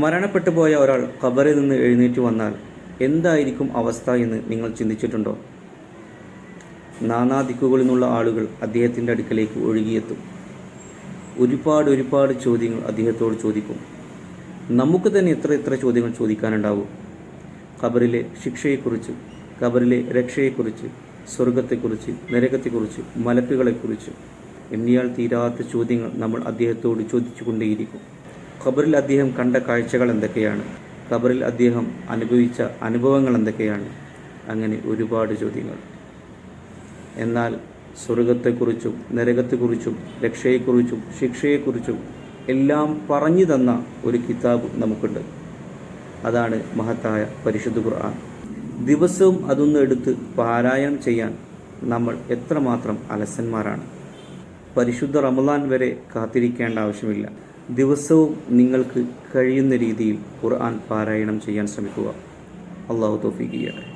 മരണപ്പെട്ടു പോയ ഒരാൾ ഖബറിൽ നിന്ന് എഴുന്നേറ്റ് വന്നാൽ എന്തായിരിക്കും അവസ്ഥ എന്ന് നിങ്ങൾ ചിന്തിച്ചിട്ടുണ്ടോ? നാനാദിക്കുകളിൽ നിന്നുള്ള ആളുകൾ അദ്ദേഹത്തിൻ്റെ അടുക്കലേക്ക് ഒഴുകിയെത്തും. ഒരുപാട് ചോദ്യങ്ങൾ അദ്ദേഹത്തോട് ചോദിക്കും. നമുക്ക് തന്നെ എത്ര ചോദ്യങ്ങൾ ചോദിക്കാനുണ്ടാവും. ഖബറിലെ ശിക്ഷയെക്കുറിച്ച്, ഖബറിലെ രക്ഷയെക്കുറിച്ച്, സ്വർഗത്തെക്കുറിച്ച്, നരകത്തെക്കുറിച്ച്, മലക്കുകളെക്കുറിച്ച് എണ്ണിയാൽ തീരാത്ത ചോദ്യങ്ങൾ നമ്മൾ അദ്ദേഹത്തോട് ചോദിച്ചു കൊണ്ടേയിരിക്കും. ഖബറിൽ അദ്ദേഹം കണ്ട കാഴ്ചകൾ എന്തൊക്കെയാണ്? ഖബറിൽ അദ്ദേഹം അനുഭവിച്ച അനുഭവങ്ങൾ എന്തൊക്കെയാണ്? അങ്ങനെ ഒരുപാട് ചോദ്യങ്ങൾ. എന്നാൽ സ്വർഗത്തെക്കുറിച്ചും നരകത്തെക്കുറിച്ചും രക്ഷയെക്കുറിച്ചും ശിക്ഷയെക്കുറിച്ചും എല്ലാം പറഞ്ഞു തന്ന ഒരു കിതാബ് നമുക്കുണ്ട്. അതാണ് മഹത്തായ പരിശുദ്ധ ഖുർആൻ. ദിവസവും അതൊന്ന് എടുത്ത് പാരായണം ചെയ്യാൻ നമ്മൾ എത്രമാത്രം അലസന്മാരാണ്. പരിശുദ്ധ റമളാൻ വരെ കാത്തിരിക്കേണ്ട ആവശ്യമില്ല. ദിവസവും നിങ്ങൾക്ക് കഴിയുന്ന രീതിയിൽ ഖുർആൻ പാരായണം ചെയ്യാൻ ശ്രമിക്കുക. അല്ലാഹു തൗഫീഖ് ചെയ്യട്ടെ.